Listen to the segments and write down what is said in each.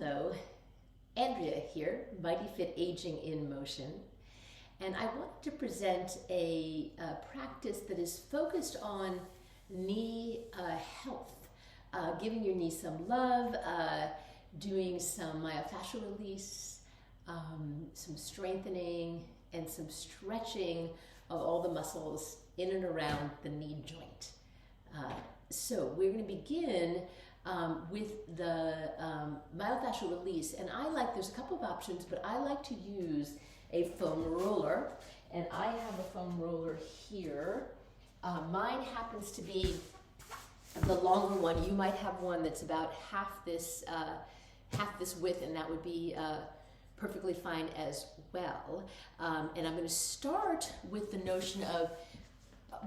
Hello, Andrea here, Mighty Fit Aging in Motion, and I wanted to present a practice that is focused on knee health, giving your knee some love, doing some myofascial release, some strengthening, and some stretching of all the muscles in and around the knee joint. So we're going to begin with the myofascial release, and there's a couple of options, but I like to use a foam roller, and I have a foam roller here. Mine happens to be the longer one. You might have one that's about half this width, and that would be perfectly fine as well. And I'm going to start with the notion of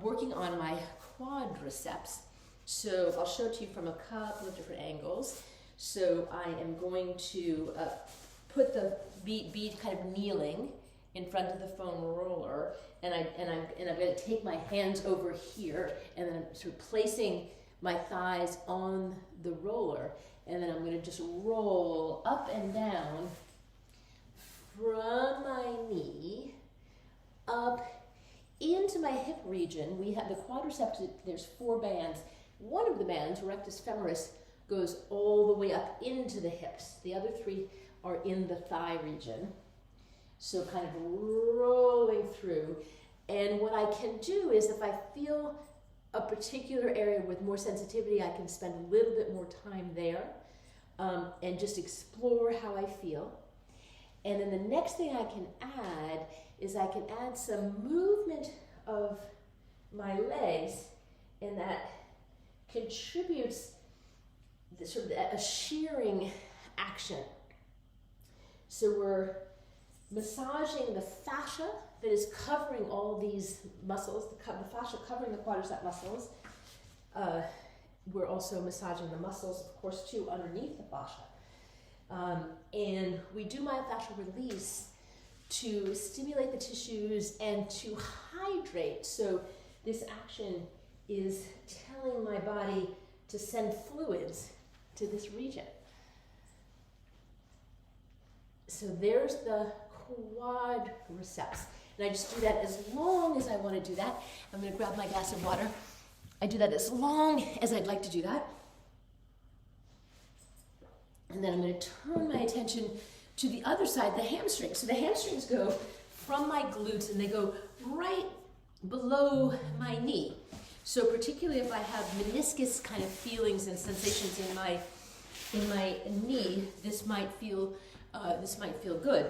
working on my quadriceps. So I'll show it to you from a couple of different angles. So I am going to put be kind of kneeling in front of the foam roller, and I'm going to take my hands over here, and then I'm sort of placing my thighs on the roller, and then I'm going to just roll up and down from my knee up into my hip region. We have the quadriceps. There's 4 bands. One of the bands, rectus femoris, goes all the way up into the hips. The other 3 are in the thigh region. So kind of rolling through. And what I can do is, if I feel a particular area with more sensitivity, I can spend a little bit more time there and just explore how I feel. And then the next thing I can add is I can add some movement of my legs, and that contributes sort of a shearing action. So we're massaging the fascia that is covering all these muscles, the fascia covering the quadricep muscles. We're also massaging the muscles, of course, too, underneath the fascia. And we do myofascial release to stimulate the tissues and to hydrate. So this action is telling my body to send fluids to this region. So there's the quadriceps. And I just do that as long as I want to do that. I'm going to grab my glass of water. I do that as long as I'd like to do that. And then I'm going to turn my attention to the other side, the hamstrings. So the hamstrings go from my glutes, and they go right below my knee. So particularly if I have meniscus kind of feelings and sensations in my knee, this might feel good.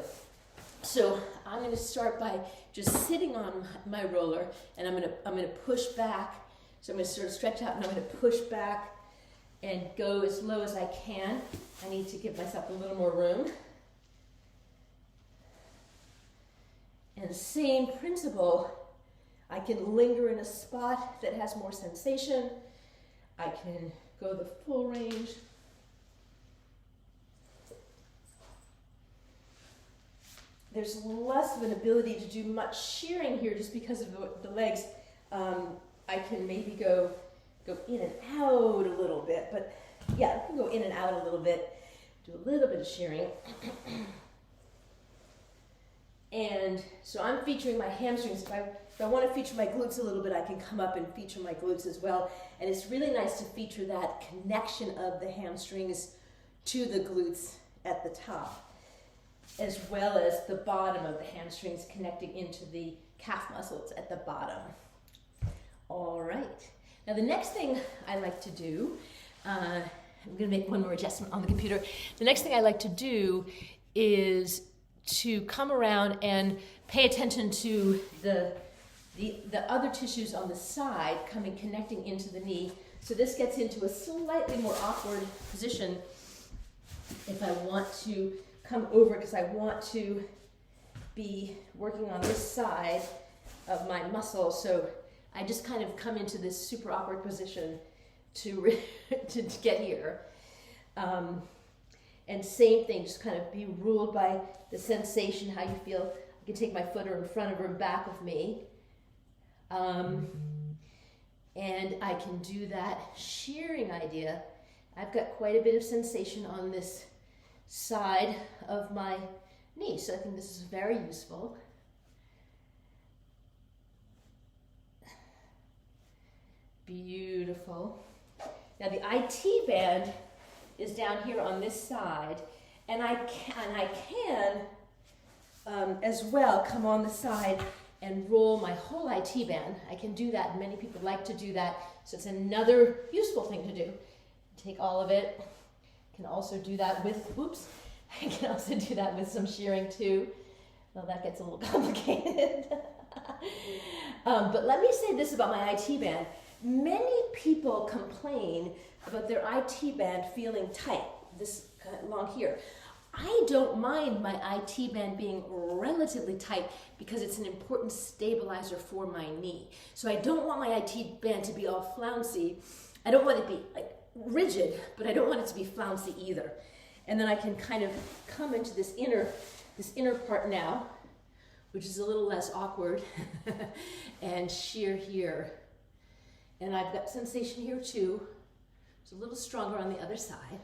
So I'm going to start by just sitting on my roller, and I'm going to push back. So I'm going to sort of stretch out, and I'm going to push back and go as low as I can. I need to give myself a little more room. And same principle. I can linger in a spot that has more sensation. I can go the full range. There's less of an ability to do much shearing here just because of the legs. I can maybe go in and out a little bit, but yeah, I can go in and out a little bit, do a little bit of shearing. And so I'm featuring my hamstrings. If I want to feature my glutes a little bit, I can come up and feature my glutes as well. And it's really nice to feature that connection of the hamstrings to the glutes at the top, as well as the bottom of the hamstrings connecting into the calf muscles at the bottom. All right. Now the next thing I like to do, I'm going to make one more adjustment on the computer. The next thing I like to do is to come around and pay attention to the other tissues on the side connecting into the knee. So this gets into a slightly more awkward position if I want to come over, because I want to be working on this side of my muscle. So I just kind of come into this super awkward position to get here. And same thing, just kind of be ruled by the sensation, how you feel. I can take my foot in front of or in back of me. And I can do that shearing idea. I've got quite a bit of sensation on this side of my knee. So I think this is very useful. Beautiful. Now the IT band is down here on this side, and I can as well come on the side and roll my whole IT band. I can do that. Many people like to do that, so it's another useful thing to do. Take all of it. Can also do that with, oops, I can also do that with some shearing too. Well, that gets a little complicated. But let me say this about my IT band. Many people complain about their IT band feeling tight, this along here. I don't mind my IT band being relatively tight because it's an important stabilizer for my knee. So I don't want my IT band to be all flouncy. I don't want it to be like rigid, but I don't want it to be flouncy either. And then I can kind of come into this inner part now, which is a little less awkward, and shear here. And I've got sensation here too. It's a little stronger on the other side.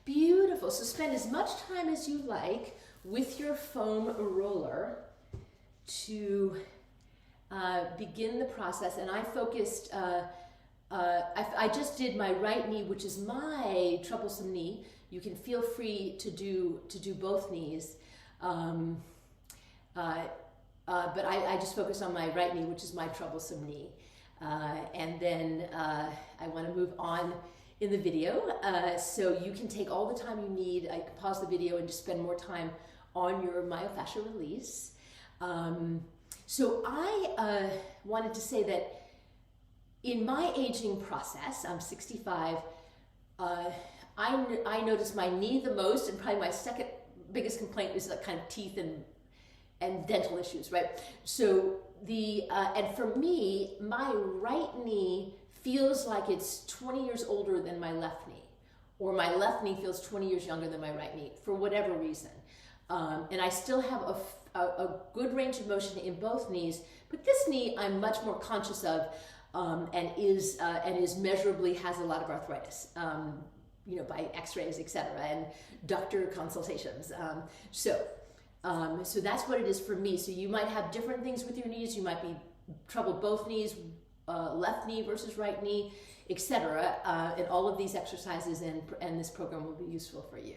Beautiful. So spend as much time as you like with your foam roller to begin the process. And I focused, I just did my right knee, which is my troublesome knee. You can feel free to do both knees. But I just focused on my right knee, which is my troublesome knee. And then I want to move on in the video. So you can take all the time you need. I can pause the video and just spend more time on your myofascial release. So I wanted to say that in my aging process, I'm 65, I notice my knee the most, and probably my second biggest complaint is like kind of teeth and dental issues, right? So and for me, my right knee feels like it's 20 years older than my left knee, or my left knee feels 20 years younger than my right knee, for whatever reason. And I still have a good range of motion in both knees, but this knee I'm much more conscious of, and is measurably has a lot of arthritis. By x-rays, etc., and doctor consultations. So that's what it is for me. So you might have different things with your knees. You might be trouble both knees, left knee versus right knee, etc. And all of these exercises and this program will be useful for you.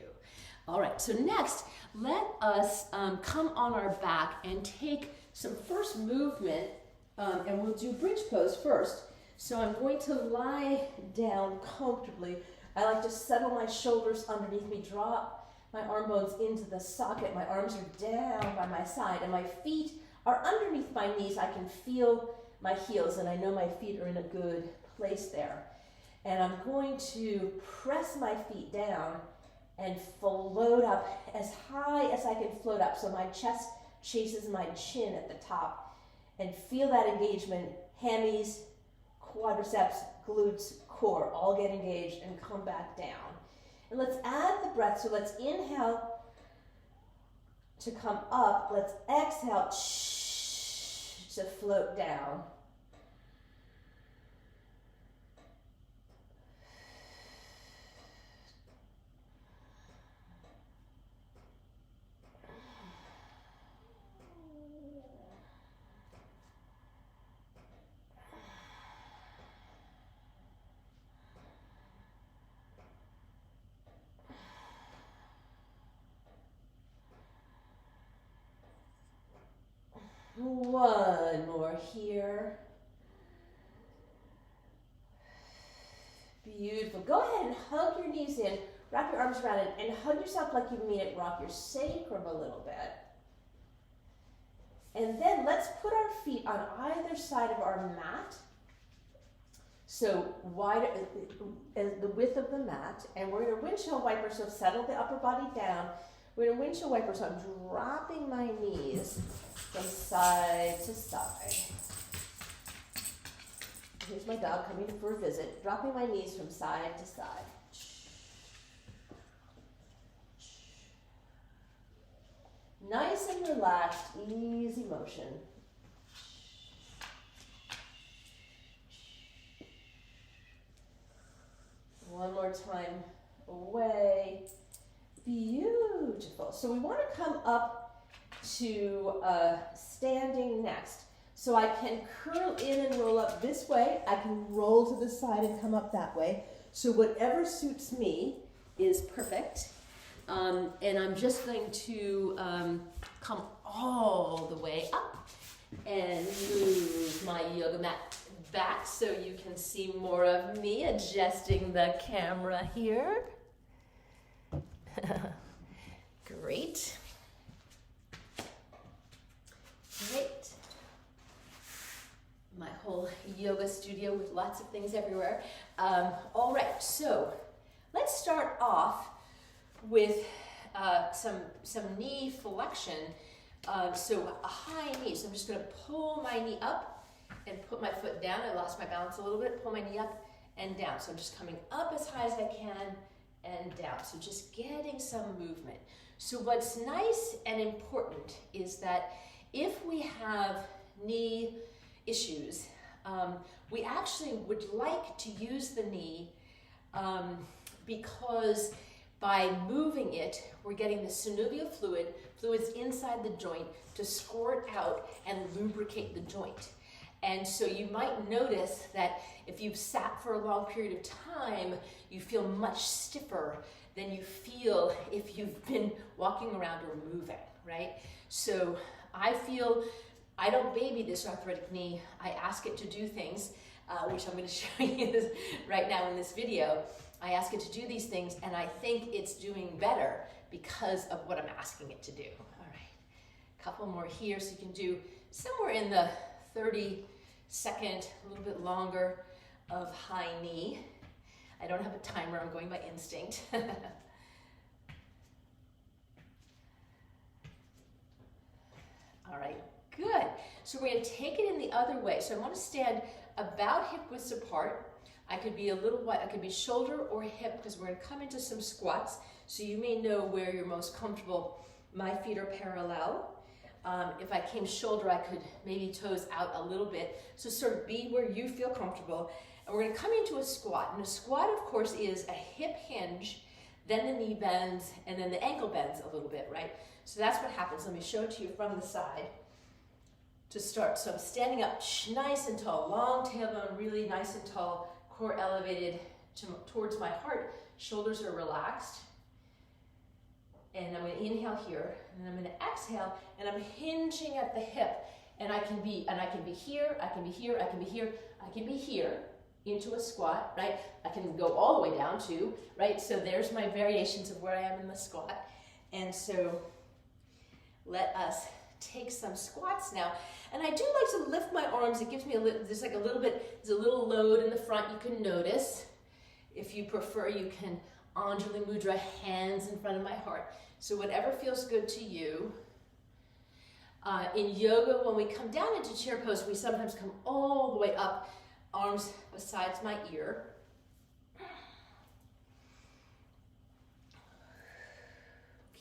All right, so next, let us come on our back and take some first movement, and we'll do bridge pose first. So I'm going to lie down comfortably. I like to settle my shoulders underneath me, drop my arm bones into the socket. My arms are down by my side, and my feet are underneath my knees. I can feel my heels, and I know my feet are in a good place there. And I'm going to press my feet down and float up as high as I can float up, so my chest chases my chin at the top. And feel that engagement, hammies, quadriceps, glutes, core, all get engaged and come back down. And let's add the breath. So let's inhale to come up. Let's exhale to float down. One more here. Beautiful. Go ahead and hug your knees in, wrap your arms around it, and hug yourself like you mean it. Rock your sacrum a little bit. And then let's put our feet on either side of our mat. So wider, the width of the mat. And we're going to windshield wiper, so settle the upper body down. We're going to windshield wiper, so I'm dropping my knees from side to side. Here's my dog coming for a visit. Dropping my knees from side to side. Nice and relaxed, easy motion. time away. Beautiful. So we want to come up to standing next. So I can curl in and roll up this way. I can roll to the side and come up that way. So whatever suits me is perfect. And I'm just going to come all the way up and move my yoga mat back so you can see more of me, adjusting the camera here. Great. Great. My whole yoga studio with lots of things everywhere. All right, so let's start off with some knee flexion. So a high knee. So I'm just going to pull my knee up and put my foot down. I lost my balance a little bit. Pull my knee up and down. So I'm just coming up as high as I can and down. So just getting some movement. So what's nice and important is that if we have knee issues, we actually would like to use the knee because by moving it, we're getting the synovial fluids inside the joint to squirt out and lubricate the joint. And so you might notice that if you've sat for a long period of time, you feel much stiffer than you feel if you've been walking around or moving, right? So I don't baby this arthritic knee. I ask it to do things, which I'm going to show you right now in this video. I ask it to do these things, and I think it's doing better because of what I'm asking it to do. All right, a couple more here, so you can do somewhere in the 30-second, a little bit longer of high knee. I don't have a timer, I'm going by instinct. All right, good. So we're going to take it in the other way. So I want to stand about hip widths apart. I could be a little wide, I could be shoulder or hip because we're going to come into some squats. So you may know where you're most comfortable. My feet are parallel. If I came shoulder, I could maybe toes out a little bit. So sort of be where you feel comfortable. And we're going to come into a squat. And a squat, of course, is a hip hinge, then the knee bends, and then the ankle bends a little bit, right? So that's what happens. Let me show it to you from the side to start. So I'm standing up nice and tall, long tailbone, really nice and tall, core elevated towards my heart. Shoulders are relaxed. And I'm going to inhale here, and I'm going to exhale, and I'm hinging at the hip. And I can be here, I can be here, I can be here, I can be here into a squat, right? I can go all the way down too, right? So there's my variations of where I am in the squat. And so let us take some squats now. And I do like to lift my arms. It gives me there's a little load in the front you can notice. If you prefer, you can Anjali Mudra, hands in front of my heart. So whatever feels good to you. In yoga, when we come down into chair pose, we sometimes come all the way up, arms besides my ear.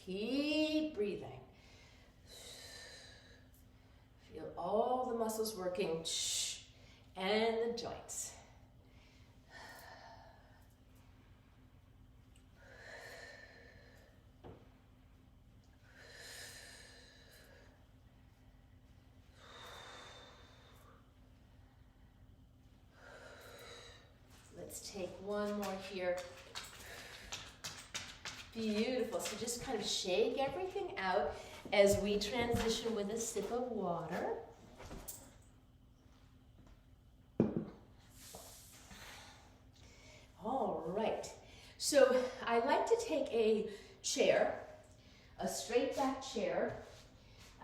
Keep breathing. Feel all the muscles working and the joints. Let's take one more here. Beautiful. So just kind of shake everything out as we transition with a sip of water. All right. So I like to take a chair, a straight back chair.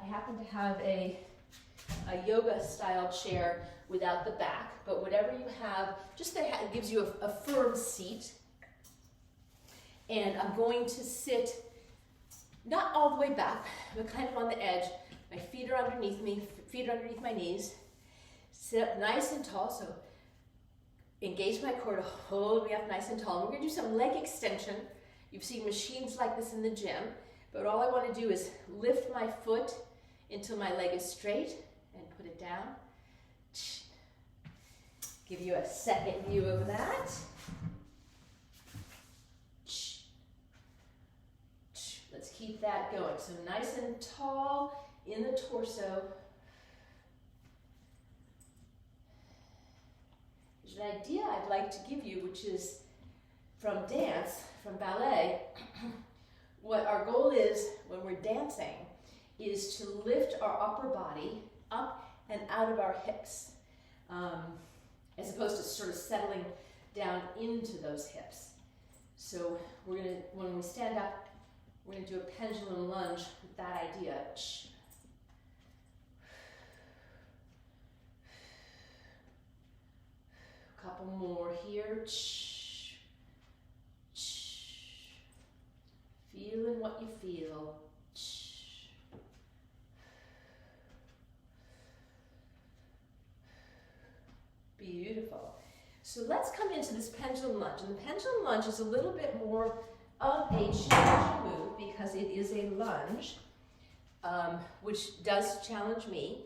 I happen to have a yoga style chair without the back, but whatever you have, just that it gives you a firm seat. And I'm going to sit not all the way back, but kind of on the edge. My feet are underneath me, feet are underneath my knees. Sit up nice and tall, so engage my core to hold me up nice and tall. And we're going to do some leg extension. You've seen machines like this in the gym, but all I want to do is lift my foot until my leg is straight and put it down. Give you a second view of that. keep that going. So nice and tall in the torso. There's an idea I'd like to give you, which is from dance, from ballet. What our goal is when we're dancing is to lift our upper body up and out of our hips, as opposed to sort of settling down into those hips. So we're gonna, when we stand up, we're gonna do a pendulum lunge with that idea. A couple more here. Feeling what you feel. Beautiful. So let's come into this pendulum lunge. And the pendulum lunge is a little bit more of a challenging move because it is a lunge, which does challenge me.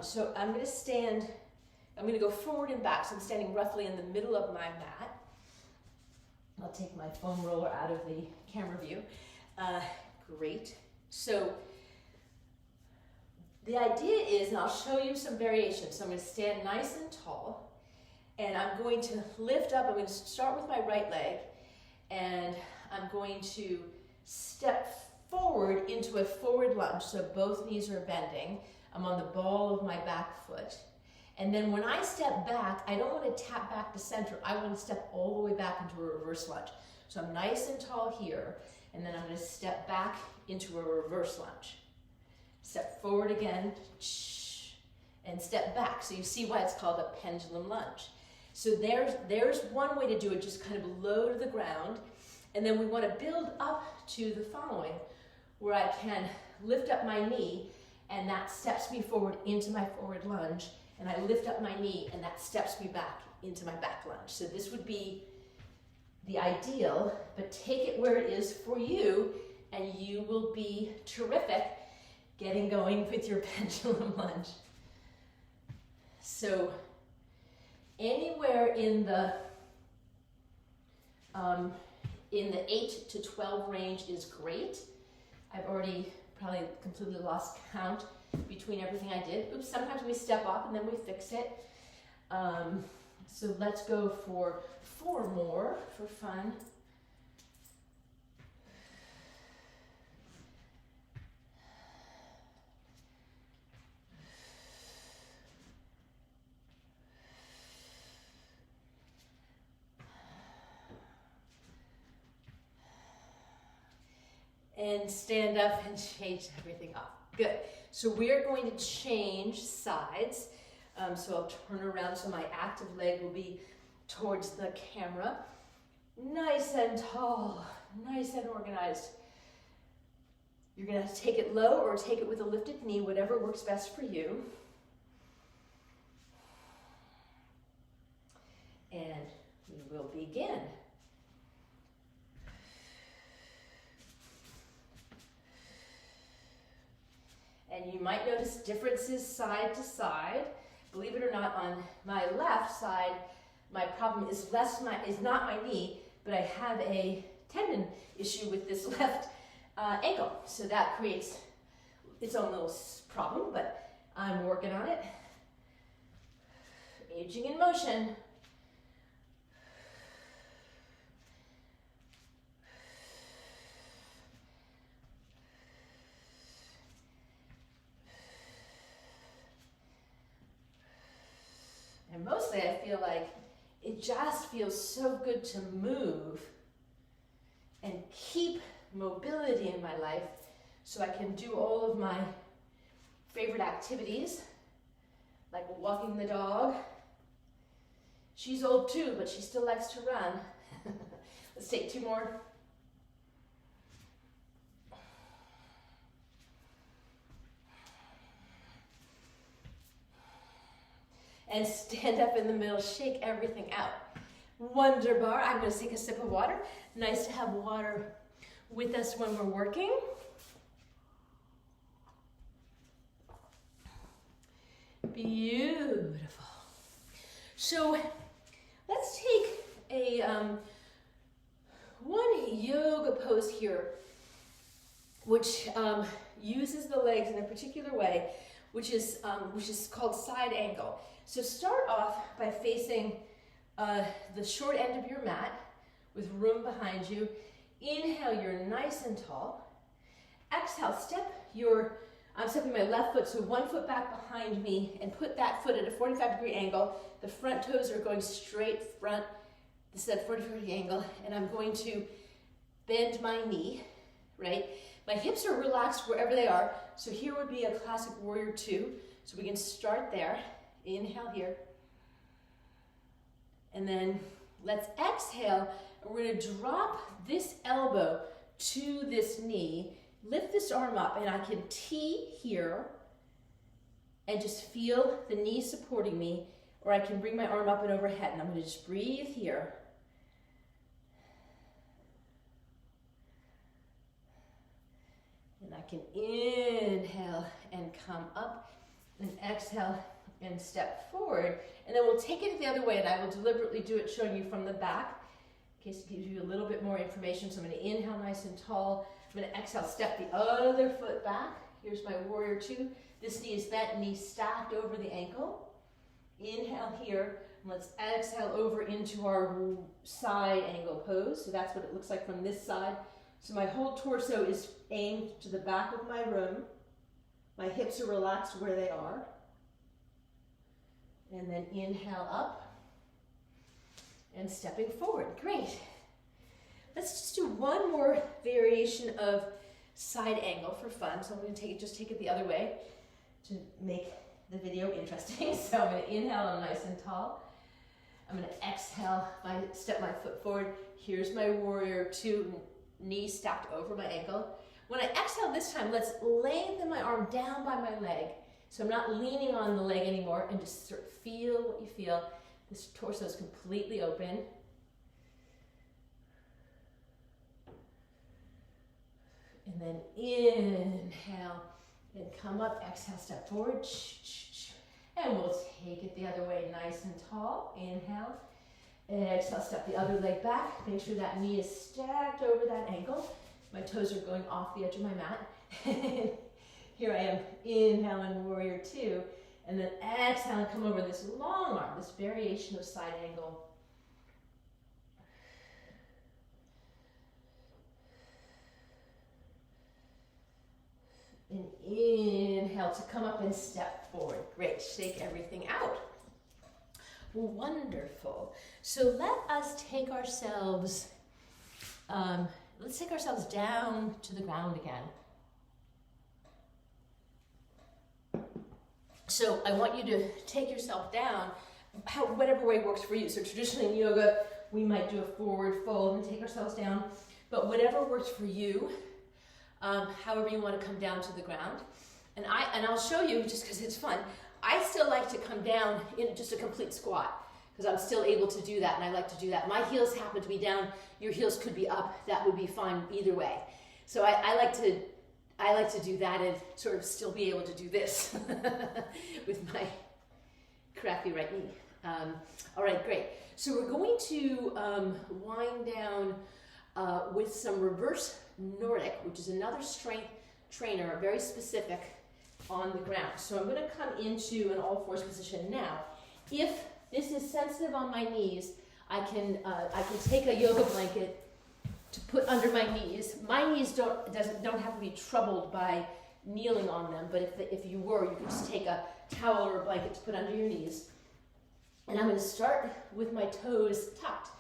So I'm going to stand, I'm going to go forward and back. So I'm standing roughly in the middle of my mat. I'll take my foam roller out of the camera view. Great. So the idea is, and I'll show you some variations. So I'm going to stand nice and tall, and I'm going to lift up. I'm going to start with my right leg, and I'm going to step forward into a forward lunge. So both knees are bending. I'm on the ball of my back foot. And then when I step back, I don't want to tap back to center. I want to step all the way back into a reverse lunge. So I'm nice and tall here, and then I'm going to step back into a reverse lunge. Step forward again, and step back. So you see why it's called a pendulum lunge. So there's one way to do it, just kind of low to the ground. And then we want to build up to the following, where I can lift up my knee, and that steps me forward into my forward lunge. And I lift up my knee, and that steps me back into my back lunge. So this would be the ideal, but take it where it is for you, and you will be terrific getting going with your pendulum lunge. So anywhere in the 8 to 12 range is great. I've already probably completely lost count between everything I did. Oops, sometimes we step off and then we fix it. So let's go for 4 more for fun. And stand up and change everything off. Good. So we're going to change sides. So I'll turn around so my active leg will be towards the camera. Nice and tall, nice and organized. You're going to take it low or take it with a lifted knee, whatever works best for you. And we will begin. And you might notice differences side to side. Believe it or not, on my left side, my problem is not my knee, but I have a tendon issue with this left ankle. So that creates its own little problem, but I'm working on it. Aging in motion. And mostly I feel like it just feels so good to move and keep mobility in my life so I can do all of my favorite activities, like walking the dog. She's old too, but she still likes to run. Let's take 2 more. And stand up in the middle, shake everything out. Wonder bar. I'm going to take a sip of water. Nice to have water with us when we're working. Beautiful. So let's take a one yoga pose here. which uses the legs in a particular way, which is called side angle. So start off by facing the short end of your mat with room behind you. Inhale, you're nice and tall. Exhale, I'm stepping my left foot, so one foot back behind me, and put that foot at a 45-degree angle. The front toes are going straight front. This is at a 45-degree angle, and I'm going to bend my knee, right? My hips are relaxed wherever they are, so here would be a classic warrior two. So we can start there. Inhale here. And then let's exhale, and we're gonna drop this elbow to this knee, lift this arm up, and I can T here and just feel the knee supporting me, or I can bring my arm up and overhead, and I'm gonna just breathe here. And I can inhale and come up, and exhale and step forward. And then we'll take it the other way, and I will deliberately do it showing you from the back, in case it gives you a little bit more information. So I'm gonna inhale nice and tall. I'm gonna exhale, step the other foot back. Here's my warrior two. This knee is bent, knee stacked over the ankle. Inhale here, and let's exhale over into our side angle pose. So that's what it looks like from this side. So my whole torso is aimed to the back of my room. My hips are relaxed where they are. And then inhale up and stepping forward. Great. Let's just do one more variation of side angle for fun. So I'm going to just take it the other way to make the video interesting. So I'm going to inhale, I'm nice and tall. I'm going to exhale, step my foot forward. Here's my warrior two, knee stacked over my ankle. When I exhale this time, let's lengthen my arm down by my leg. So I'm not leaning on the leg anymore, and just sort of feel what you feel. This torso is completely open. And then inhale and come up, exhale, step forward. And we'll take it the other way, nice and tall. Inhale. And exhale, step the other leg back. Make sure that knee is stacked over that ankle. My toes are going off the edge of my mat. Here I am, inhaling warrior two. And then exhale and come over this long arm, this variation of side angle. And inhale to come up and step forward. Great, shake everything out. Wonderful. So let us take ourselves, down to the ground again. So I want you to take yourself down, whatever way works for you. So traditionally in yoga, we might do a forward fold and take ourselves down, but whatever works for you, however you want to come down to the ground. And I'll show you, just because it's fun, I still like to come down in just a complete squat, because I'm still able to do that, and I like to do that. My heels happen to be down, your heels could be up, that would be fine either way. So I like to do that and sort of still be able to do this with my crappy right knee. All right, great. So we're going to wind down with some reverse Nordic, which is another strength trainer, very specific on the ground. So I'm going to come into an all fours position now. If this is sensitive on my knees, I can take a yoga blanket to put under my knees. My knees don't have to be troubled by kneeling on them, but if you were, you could just take a towel or a blanket to put under your knees. And I'm going to start with my toes tucked.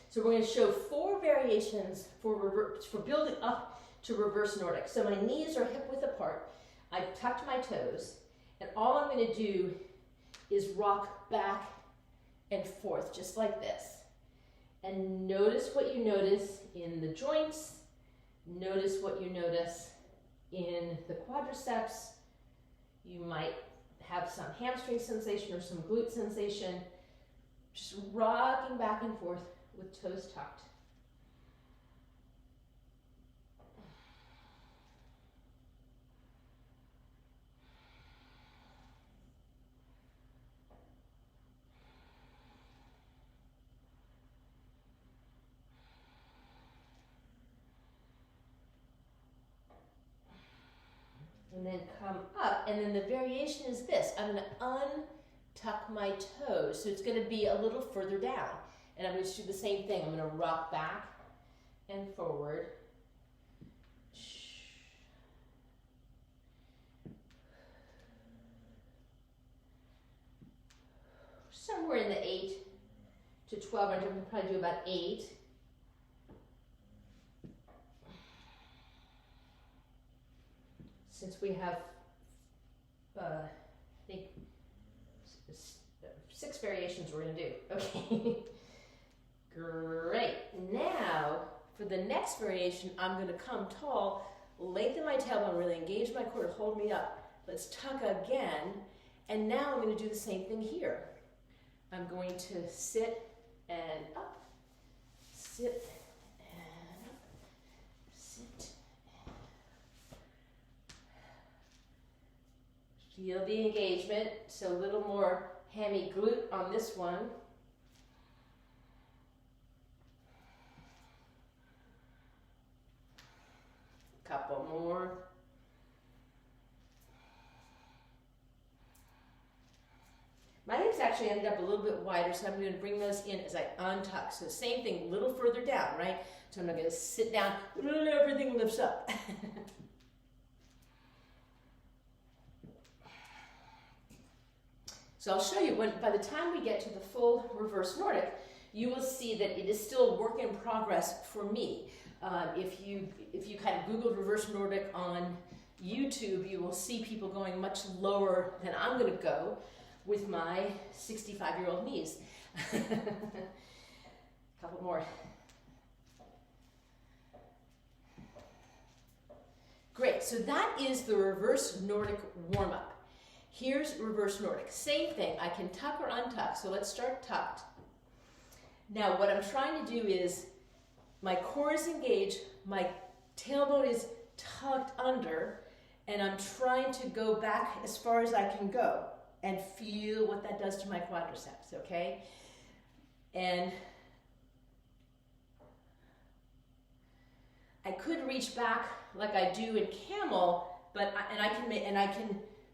So we're going to show 4 variations for building up to reverse Nordic. So my knees are hip width apart. I've tucked my toes, and all I'm going to do is rock back and forth, just like this. And notice what you notice in the joints. Notice what you notice in the quadriceps. You might have some hamstring sensation or some glute sensation. Just rocking back and forth with toes tucked. and then come up, and then the variation is this. I'm going to untuck my toes, so it's going to be a little further down, and I'm going to do the same thing. I'm going to rock back and forward. Somewhere in the 8 to 12 range. I'm going to probably do about 8. Since we have, I think, 6 variations we're going to do. Okay. Great. Now, for the next variation, I'm going to come tall, lengthen my tailbone, really engage my core to hold me up. Let's tuck again. And now I'm going to do the same thing here. I'm going to sit and up, sit and up, sit. Feel the engagement, so a little more hammy glute on this one. Couple more. My hips actually ended up a little bit wider, so I'm going to bring those in as I untuck. So same thing, a little further down, right? So I'm going to sit down, everything lifts up. So I'll show you, by the time we get to the full reverse Nordic, you will see that it is still a work in progress for me. If you kind of Google reverse Nordic on YouTube, you will see people going much lower than I'm going to go with my 65-year-old knees. Couple more. Great, so that is the reverse Nordic warm-up. Here's reverse Nordic. Same thing, I can tuck or untuck, so let's start tucked. Now what I'm trying to do is, my core is engaged, my tailbone is tucked under, and I'm trying to go back as far as I can go and feel what that does to my quadriceps, okay? And I could reach back like I do in camel, but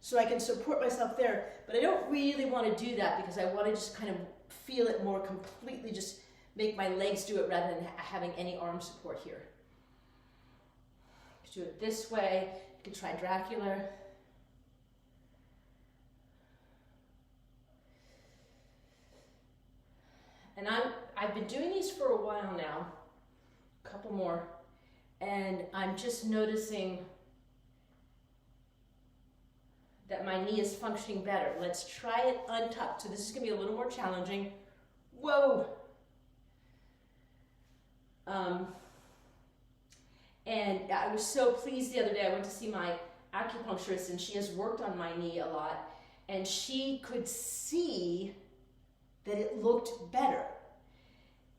so I can support myself there, but I don't really want to do that because I want to just kind of feel it more completely, just make my legs do it rather than having any arm support here. Do it this way. You can try Dracula. And I've been doing these for a while now, a couple more, and I'm just noticing that my knee is functioning better. Let's try it untucked. So this is gonna be a little more challenging. Whoa! And I was so pleased the other day. I went to see my acupuncturist, and she has worked on my knee a lot, and she could see that it looked better.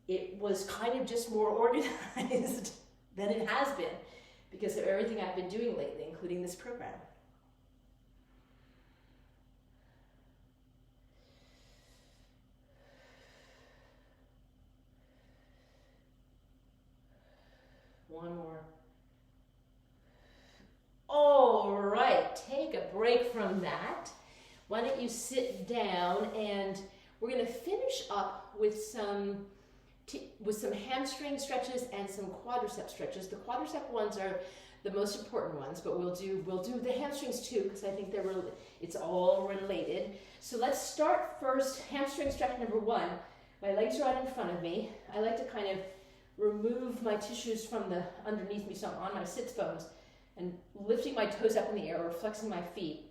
It was kind of just more organized than it has been because of everything I've been doing lately, including this program. One more. All right, take a break from that. Why don't you sit down, and we're going to finish up with some hamstring stretches and some quadricep stretches. The quadricep ones are the most important ones, but we'll do the hamstrings too because I think it's all related. So let's start first. Hamstring stretch number 1. My legs are out in front of me. I like to kind of remove my tissues from underneath me, so I'm on my sits bones and lifting my toes up in the air or flexing my feet.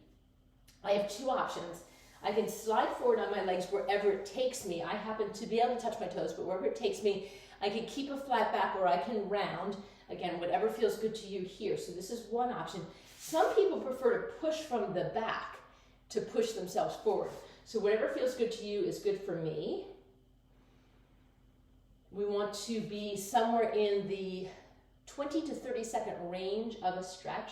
I have 2 options. I can slide forward on my legs wherever it takes me. I happen to be able to touch my toes, but wherever it takes me, I can keep a flat back or I can round. Again, whatever feels good to you here. So this is one option. Some people prefer to push from the back to push themselves forward. So whatever feels good to you is good for me. We want to be somewhere in the 20 to 30 second range of a stretch.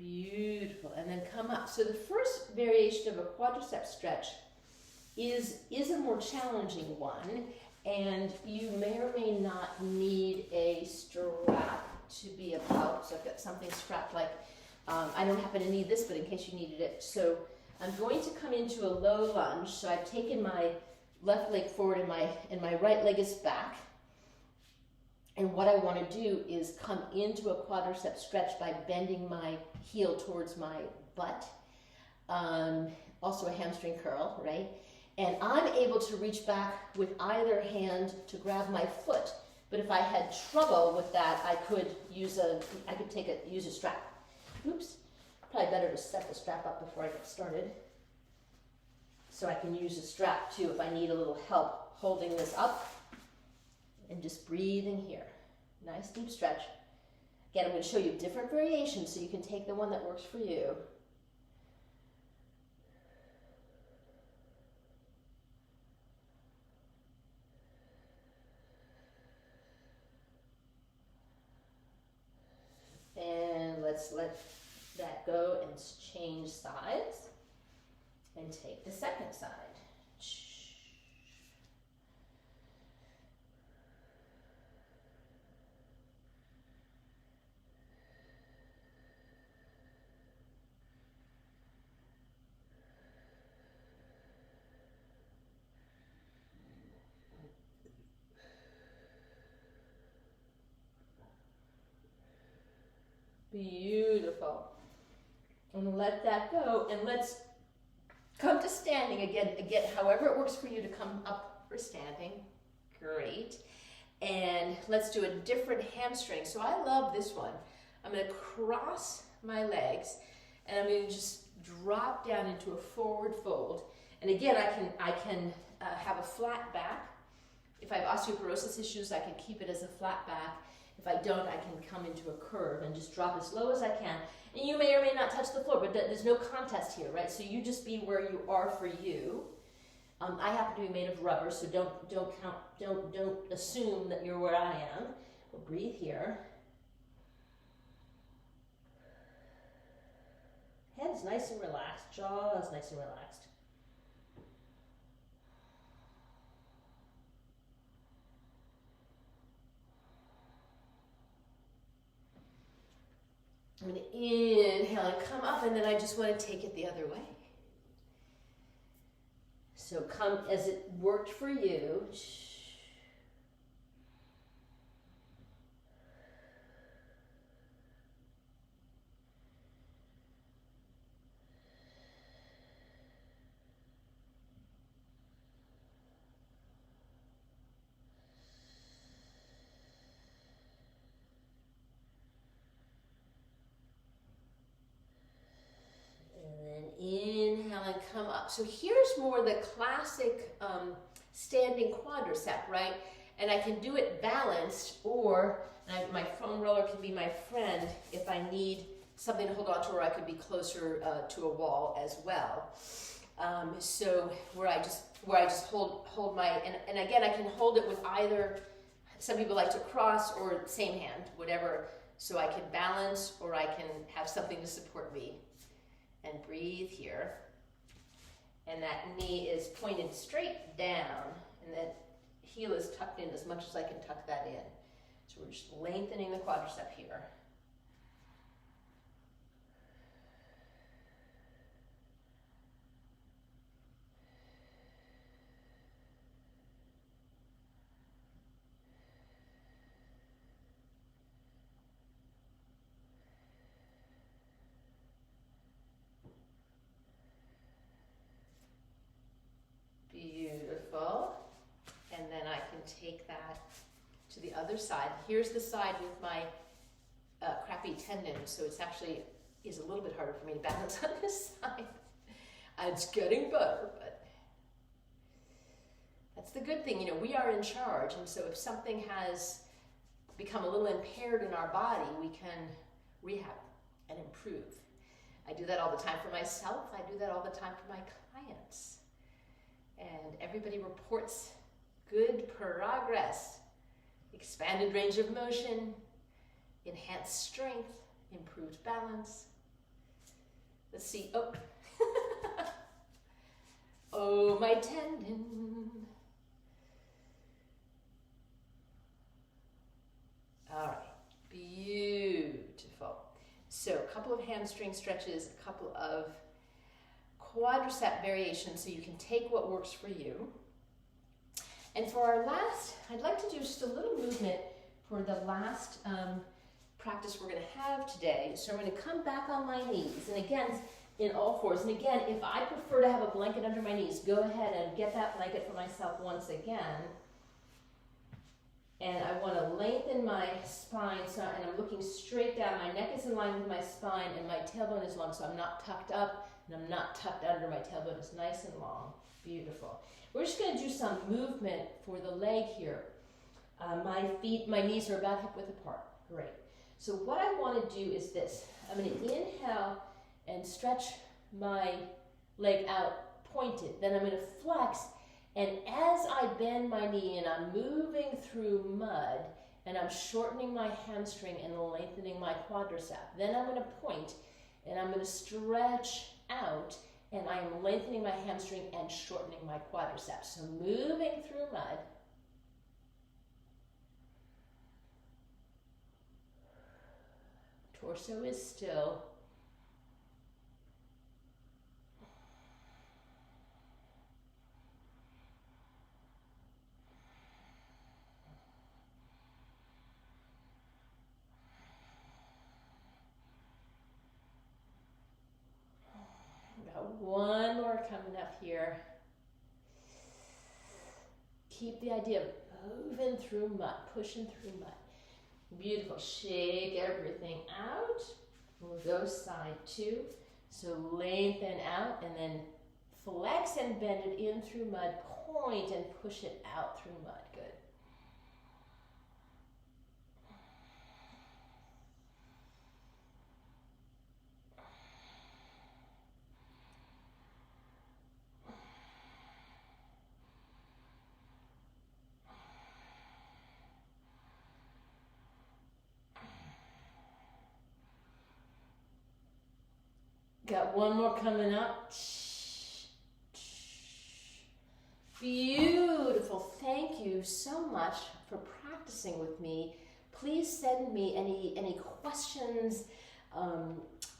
Beautiful. And then come up. So the first variation of a quadricep stretch is a more challenging one, and you may or may not need a strap to be about. So I've got something strapped like, I don't happen to need this, but in case you needed it. So I'm going to come into a low lunge. So I've taken my left leg forward and my right leg is back. And what I want to do is come into a quadricep stretch by bending my heel towards my butt. Also a hamstring curl, right? And I'm able to reach back with either hand to grab my foot. But if I had trouble with that, I could use a strap. Oops. Probably better to set the strap up before I get started. So I can use a strap too if I need a little help holding this up. And just breathing here. Nice deep stretch. Again, I'm going to show you different variations so you can take the one that works for you. And let's let that go and change sides. And take the second side. Beautiful. And let that go, and let's come to standing again, however it works for you to come up for standing. Great. And let's do a different hamstring. So I love this one. I'm going to cross my legs, and I'm going to just drop down into a forward fold. And again, I can have a flat back. If I have osteoporosis issues, I can keep it as a flat back. If I don't, I can come into a curve and just drop as low as I can. And you may or may not touch the floor, but there's no contest here, right? So you just be where you are for you. I happen to be made of rubber, so don't assume that you're where I am. We'll breathe here. Head's nice and relaxed, jaw is nice and relaxed. I'm going to inhale and come up, and then I just want to take it the other way. So come as it worked for you. Inhale and come up. So here's more the classic standing quadricep, right? And I can do it balanced, or my foam roller can be my friend if I need something to hold on to, or I could be closer to a wall as well. So where I just hold my, and again, I can hold it with either, some people like to cross or same hand, whatever, so I can balance or I can have something to support me. And breathe here. And that knee is pointed straight down, and that heel is tucked in as much as I can tuck that in. So we're just lengthening the quadricep here. Beautiful. And then I can take that to the other side. Here's the side with my crappy tendon, so it's actually is a little bit harder for me to balance on this side. It's getting better, but that's the good thing. You know, we are in charge, and so if something has become a little impaired in our body, we can rehab and improve. I do that all the time for myself. I do that all the time for my clients. And everybody reports good progress, expanded range of motion, enhanced strength, improved balance. Let's see. Oh. Oh, my tendon. All right. Beautiful. So a couple of hamstring stretches, a couple of quadricep variations so you can take what works for you. And for our last, I'd like to do just a little movement for the last practice we're going to have today. So I'm going to come back on my knees, and again, in all fours. And again, if I prefer to have a blanket under my knees, go ahead and get that blanket for myself once again. And I want to lengthen my spine, and I'm looking straight down. My neck is in line with my spine, and my tailbone is long, so I'm not tucked up, and I'm not tucked under. My tailbone is nice and long. Beautiful. We're just going to do some movement for the leg here. My knees are about hip width apart. Great. So what I want to do is this. I'm going to inhale and stretch my leg out pointed. Then I'm going to flex, and as I bend my knee and I'm moving through mud and I'm shortening my hamstring and lengthening my quadricep, then I'm going to point and I'm going to stretch out and I'm lengthening my hamstring and shortening my quadriceps. So moving through mud. Torso is still. One more coming up here. Keep the idea of moving through mud, pushing through mud. Beautiful. Shake everything out. We'll go side two. So lengthen out and then flex and bend it in through mud. Point and push it out through mud. Good. Got one more coming up. Beautiful. Thank you so much for practicing with me. Please send me any questions,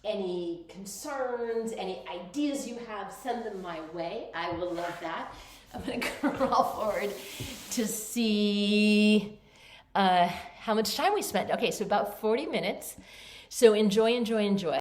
any concerns, any ideas you have. Send them my way. I will love that. I'm going to crawl forward to see how much time we spent. Okay, so about 40 minutes. So enjoy, enjoy, enjoy.